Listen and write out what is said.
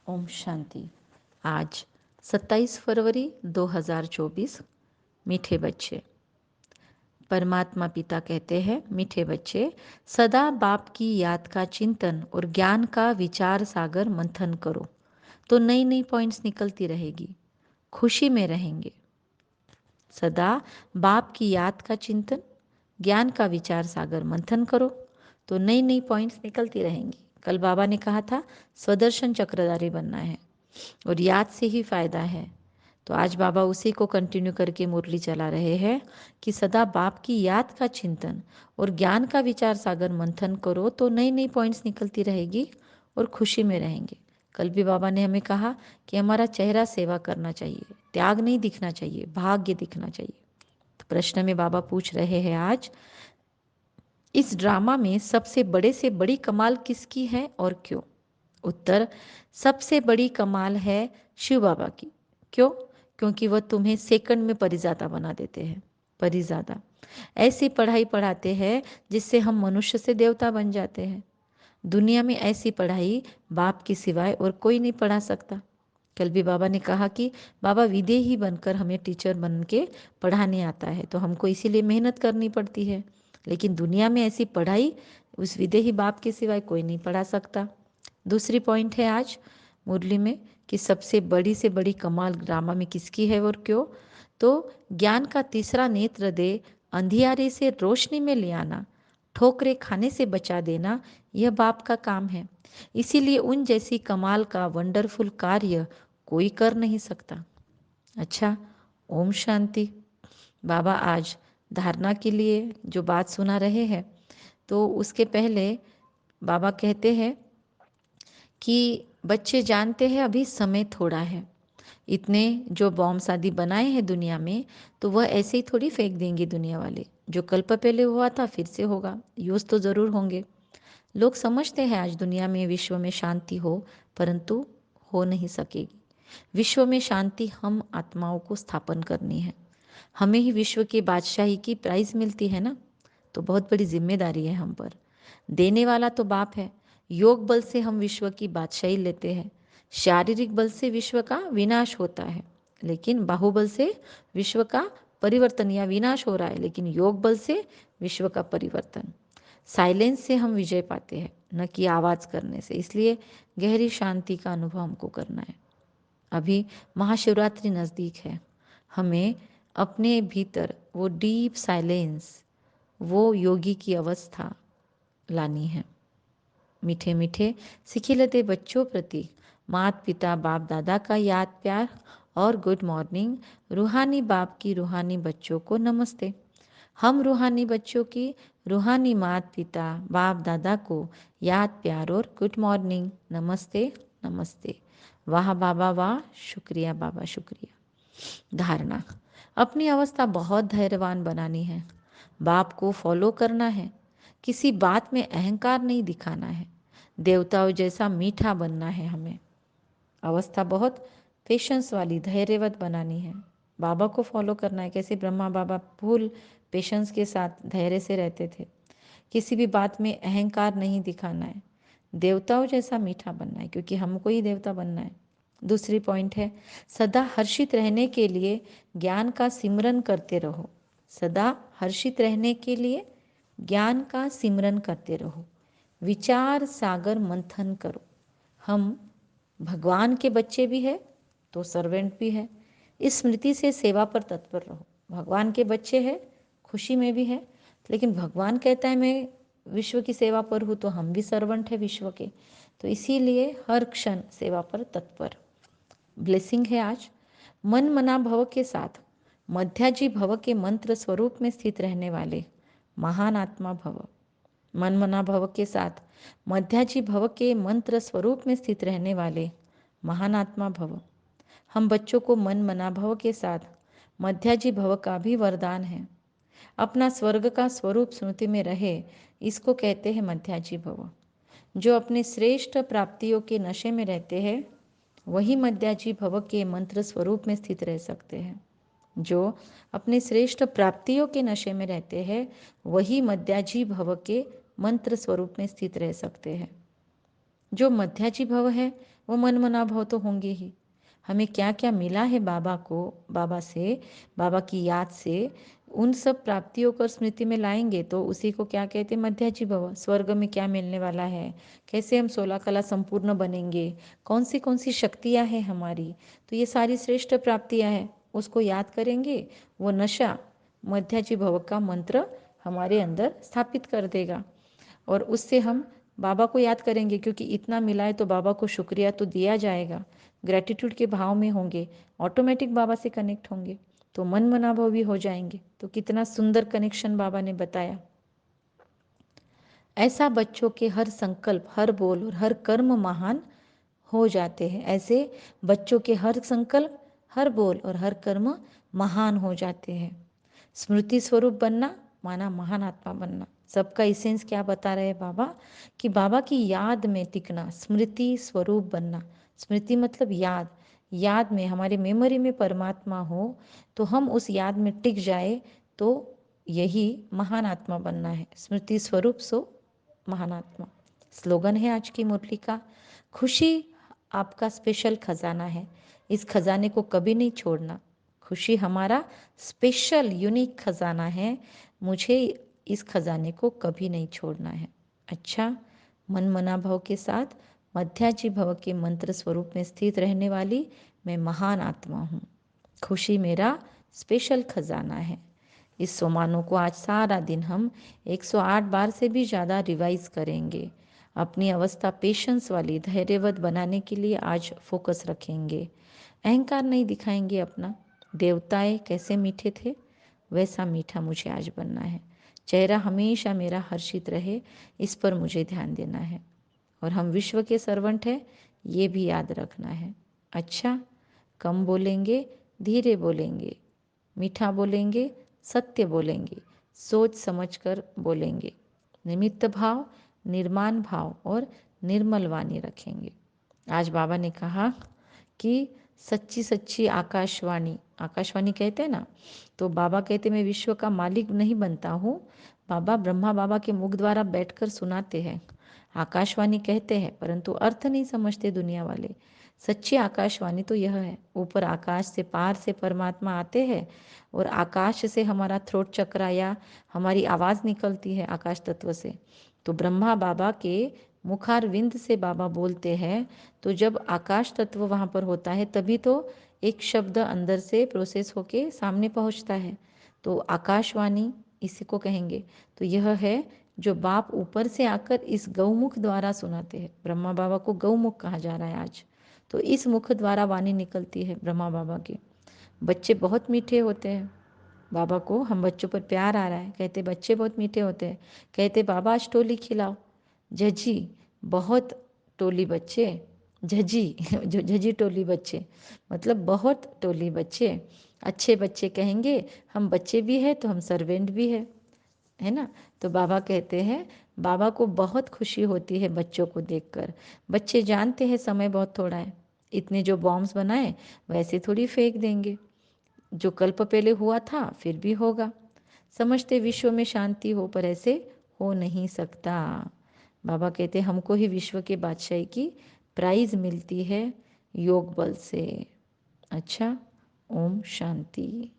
ओम शांति। आज 27 फरवरी 2024। मीठे बच्चे। परमात्मा पिता कहते हैं, मीठे बच्चे, सदा बाप की याद का चिंतन और ज्ञान का विचार सागर मंथन करो तो नई नई पॉइंट्स निकलती रहेगी, खुशी में रहेंगे। सदा बाप की याद का चिंतन, ज्ञान का विचार सागर मंथन करो तो नई नई पॉइंट्स निकलती रहेंगी। कल बाबा ने कहा था स्वदर्शन चक्रधारी बनना है और याद से ही फायदा है। तो आज बाबा उसी को कंटिन्यू करके मुरली चला रहे हैं कि सदा बाप की याद का चिंतन और ज्ञान का विचार सागर मंथन करो तो नई नई पॉइंट्स निकलती रहेगी और खुशी में रहेंगे। कल भी बाबा ने हमें कहा कि हमारा चेहरा सेवा करना चाहिए, त्याग नहीं दिखना चाहिए, भाग्य दिखना चाहिए। तो प्रश्न में बाबा पूछ रहे हैं आज, इस ड्रामा में सबसे बड़े से बड़ी कमाल किसकी है और क्यों? उत्तर, सबसे बड़ी कमाल है शिव बाबा की। क्यों? क्योंकि वह तुम्हें सेकंड में परिजादा बना देते हैं। परिजादा ऐसी पढ़ाई पढ़ाते हैं जिससे हम मनुष्य से देवता बन जाते हैं। दुनिया में ऐसी पढ़ाई बाप के सिवाय और कोई नहीं पढ़ा सकता। कल भी बाबा ने कहा कि बाबा विदेही बनकर हमें टीचर बन के पढ़ाने आता है, तो हमको इसीलिए मेहनत करनी पड़ती है। लेकिन दुनिया में ऐसी पढ़ाई उस विदेही बाप के सिवाय कोई नहीं पढ़ा सकता। दूसरी पॉइंट है आज मुरली में कि सबसे बड़ी से बड़ी कमाल ड्रामा में किसकी है और क्यों? तो ज्ञान का तीसरा नेत्र दे अंधियारे से रोशनी में ले आना, ठोकरे खाने से बचा देना, यह बाप का काम है। इसीलिए उन जैसी कमाल का वंडरफुल कार्य कोई कर नहीं सकता। अच्छा, ओम शांति। बाबा आज धारणा के लिए जो बात सुना रहे हैं, तो उसके पहले बाबा कहते हैं कि बच्चे जानते हैं अभी समय थोड़ा है। इतने जो बॉम्ब शादी बनाए हैं दुनिया में, तो वह ऐसे ही थोड़ी फेंक देंगे दुनिया वाले। जो कल्प पहले हुआ था फिर से होगा, यूज़ तो ज़रूर होंगे। लोग समझते हैं आज दुनिया में विश्व में शांति हो, परंतु हो नहीं सकेगी। विश्व में शांति हम आत्माओं को स्थापन करनी है। हमें ही विश्व की बादशाही की प्राइज मिलती है ना, तो बहुत बड़ी जिम्मेदारी है हम पर। देने वाला तो बाप है। योग बल से हम विश्व की बादशाही लेते हैं। शारीरिक बल से विश्व का विनाश होता है, लेकिन बाहुबल से विश्व का परिवर्तन या विनाश हो रहा है, लेकिन योग बल से विश्व का परिवर्तन। साइलेंस से हम विजय पाते हैं, न कि आवाज़ करने से। इसलिए गहरी शांति का अनुभव हमको करना है। अभी महाशिवरात्रि नज़दीक है। हमें अपने भीतर वो डीप साइलेंस, वो योगी की अवस्था लानी है। मीठे मीठे सिखिलते बच्चों प्रति माता पिता बाप दादा का याद प्यार और गुड मॉर्निंग। रूहानी बाप की रूहानी बच्चों को नमस्ते। हम रूहानी बच्चों की रूहानी माता पिता बाप दादा को याद प्यार और गुड मॉर्निंग, नमस्ते नमस्ते। वाह बाबा वाह, शुक्रिया बाबा शुक्रिया। धारणा, अपनी अवस्था बहुत धैर्यवान बनानी है। बाप को फॉलो करना है। किसी बात में अहंकार नहीं दिखाना है। देवताओं जैसा मीठा बनना है हमें। अवस्था बहुत पेशेंस वाली धैर्यवत बनानी है। बाबा को फॉलो करना है। कैसे ब्रह्मा बाबा फुल पेशेंस के साथ धैर्य से रहते थे। किसी भी बात में अहंकार नहीं दिखाना है। देवताओं जैसा मीठा बनना है, क्योंकि हमको ही देवता बनना है। दूसरी पॉइंट है, सदा हर्षित रहने के लिए ज्ञान का सिमरन करते रहो। सदा हर्षित रहने के लिए ज्ञान का सिमरन करते रहो। विचार सागर मंथन करो। हम भगवान के बच्चे भी हैं तो सर्वेंट भी है। इस स्मृति से सेवा पर तत्पर रहो। भगवान के बच्चे हैं, खुशी में भी है, लेकिन भगवान कहता है मैं विश्व की सेवा पर हूँ, तो हम भी सर्वेंट है विश्व के। तो इसीलिए हर क्षण सेवा पर तत्पर। ब्लेसिंग है आज, मन मना भव के साथ मध्याजी भव के मंत्र स्वरूप में स्थित रहने वाले महान आत्मा भव। मन मना भव के साथ मध्याजी भव के मंत्र स्वरूप में स्थित रहने वाले महान आत्मा भव। हम बच्चों को मन मना भव के साथ मध्याजी भव का भी वरदान है। अपना स्वर्ग का स्वरूप स्मृति में रहे, इसको कहते हैं मध्याजी भव। जो अपने श्रेष्ठ प्राप्तियों के नशे में रहते हैं, वही मध्याजी भव के मंत्र स्वरूप में स्थित रह सकते हैं। जो अपने श्रेष्ठ प्राप्तियों के नशे में रहते हैं, वही मध्याजी भव के मंत्र स्वरूप में स्थित रह सकते हैं। जो मध्याजी भव है, वो मन मनाभाव तो होंगे ही। हमें क्या क्या मिला है बाबा को, बाबा से, बाबा की याद से, उन सब प्राप्तियों को स्मृति में लाएंगे तो उसी को क्या कहते हैं, मध्याजी भव। स्वर्ग में क्या मिलने वाला है, कैसे हम 16 कला संपूर्ण बनेंगे, कौन सी शक्तियाँ हैं हमारी, तो ये सारी श्रेष्ठ प्राप्तियाँ हैं, उसको याद करेंगे। वो नशा मध्याजी भव का मंत्र हमारे अंदर स्थापित कर देगा और उससे हम बाबा को याद करेंगे, क्योंकि इतना मिला है तो बाबा को शुक्रिया तो दिया जाएगा। ग्रेटिट्यूड के भाव में होंगे, ऑटोमेटिक बाबा से कनेक्ट होंगे, तो मन मनाभाव भी हो जाएंगे। तो कितना सुंदर कनेक्शन बाबा ने बताया। ऐसा बच्चों के हर संकल्प, हर बोल और हर कर्म महान हो जाते हैं। ऐसे बच्चों के हर संकल्प, हर बोल और हर कर्म महान हो जाते हैं। स्मृति स्वरूप बनना माना महान आत्मा बनना। सबका इसेंस क्या बता रहे हैं बाबा, कि बाबा की याद में टिकना, स्मृति स्वरूप बनना। स्मृति मतलब याद, याद में हमारे मेमोरी में परमात्मा हो तो हम उस याद में टिक जाए, तो यही महान आत्मा बनना है। स्मृति स्वरूप सो महान आत्मा स्लोगन है आज की मुरली का। खुशी आपका स्पेशल खजाना है, इस खजाने को कभी नहीं छोड़ना। खुशी हमारा स्पेशल यूनिक खजाना है, मुझे इस खजाने को कभी नहीं छोड़ना है। अच्छा, मन मना भव के साथ मध्याजी भव के मंत्र स्वरूप में स्थित रहने वाली मैं महान आत्मा हूँ। खुशी मेरा स्पेशल खजाना है। इस सोमानों को आज सारा दिन हम 108 बार से भी ज़्यादा रिवाइज करेंगे। अपनी अवस्था पेशेंस वाली, धैर्यवत बनाने के लिए आज फोकस रखेंगे। अहंकार नहीं दिखाएंगे अपना। देवताएं कैसे मीठे थे, वैसा मीठा मुझे आज बनना है। चेहरा हमेशा मेरा हर्षित रहे, इस पर मुझे ध्यान देना है। और हम विश्व के सर्वेंट हैं, ये भी याद रखना है। अच्छा, कम बोलेंगे, धीरे बोलेंगे, मीठा बोलेंगे, सत्य बोलेंगे, सोच समझकर बोलेंगे, निमित्त भाव, निर्माण भाव और निर्मल वाणी रखेंगे। आज बाबा ने कहा कि सच्ची सच्ची आकाशवाणी, आकाशवाणी कहते हैं ना, तो बाबा कहते मैं विश्व का मालिक नहीं बनता हूँ, बाबा ब्रह्मा बाबा के मुख द्वारा बैठकर सुनाते हैं। आकाशवाणी कहते हैं परंतु अर्थ नहीं समझते दुनिया वाले। सच्ची आकाशवाणी तो यह है, ऊपर आकाश से पार से परमात्मा आते हैं और आकाश से हमारा थ्रोट चक्र या हमारी आवाज़ निकलती है आकाश तत्व से। तो ब्रह्मा बाबा के मुखारविंद से बाबा बोलते हैं, तो जब आकाश तत्व वहाँ पर होता है तभी तो एक शब्द अंदर से प्रोसेस होके सामने पहुँचता है। तो आकाशवाणी इसी को कहेंगे। तो यह है जो बाप ऊपर से आकर इस गौमुख द्वारा सुनाते हैं। ब्रह्मा बाबा को गौमुख कहा जा रहा है आज। तो इस मुख द्वारा वाणी निकलती है ब्रह्मा बाबा की। बच्चे बहुत मीठे होते हैं, बाबा को हम बच्चों पर प्यार आ रहा है, कहते बच्चे बहुत मीठे होते हैं। कहते बाबा आज टोली खिलाओ, झजी बहुत टोली बच्चे, झजी जो झजी टोली बच्चे मतलब बहुत टोली बच्चे। अच्छे बच्चे कहेंगे, हम बच्चे भी हैं तो हम सर्वेंट भी है ना। तो बाबा कहते हैं बाबा को बहुत खुशी होती है बच्चों को देखकर। बच्चे जानते हैं समय बहुत थोड़ा है, इतने जो बॉम्ब्स बनाए वैसे थोड़ी फेंक देंगे, जो कल्प पहले हुआ था फिर भी होगा। समझते विश्व में शांति हो, पर ऐसे हो नहीं सकता। बाबा कहते हमको ही विश्व के बादशाही की प्राइज मिलती है योग बल से। अच्छा, ओम शांति।